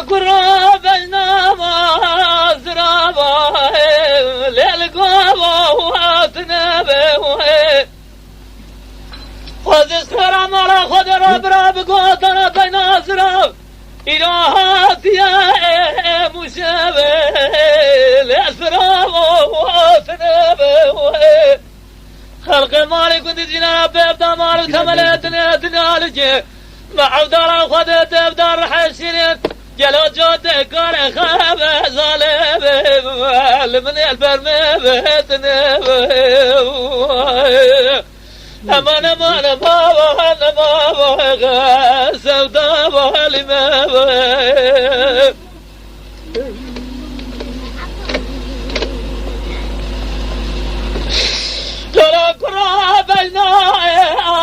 قربنا ما زرابا للقوة واتنبه خذ السلام على خذ رب قوتنا بين زراب إلهات يا مشابه لأسراب واتنبه خلق مالك كنت جنا بيبدا مالك تملتني دنيا مع عبدالله خذت بدار حسين جلو جودك قال خاب ظالم من البرمي بيتني امان امان ما سودا بالما ترى قرابنا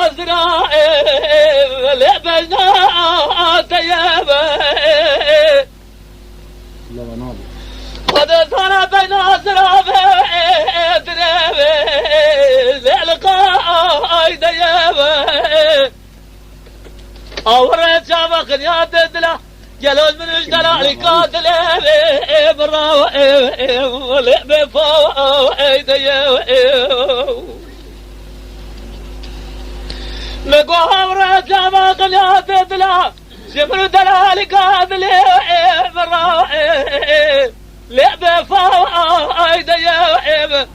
أزرائيل لبنا طيبة قد صار بين أزرائيل دربي للقاء طيبة أورد شافق يا تدلع جلوس من الجلال قاتل براوي بفوق طيبة مقوى جامع قناة تطلع شمر دلال قاتل براوي لعبة فوق ديوئب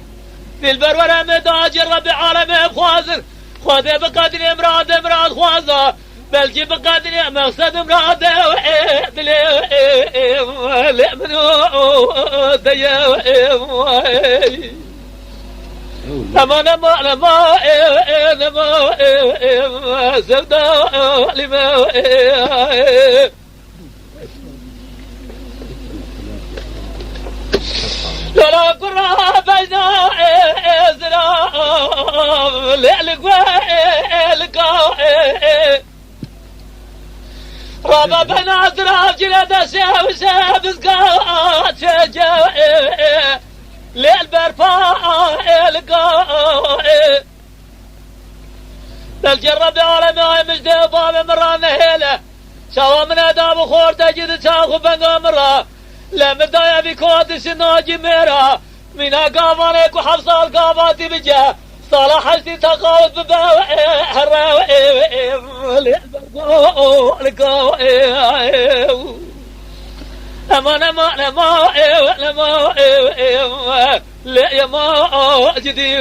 في البرورة مداجر ربي عالمي بخوازر خذي بقدر امراد خوازة بلجي بقدر مقصد امراد وعيد لأمنو ديوئب أنا ما سبدا لما لا قرابنا إزرام للقوائل رابا بنا أزرام جلد شاب سقاط شجاء للبرفاء القائل بالجرب عالمي مجد باب مران هيله شوا من اداب خور تجد شاخ بنغ مرا لم دايا بكودش ناجي ميرا من قافانك وحفص القافات بجاه صالح حشتي تقاوت بباوئ حراوئ القائل أمان ما لا يا ما جدي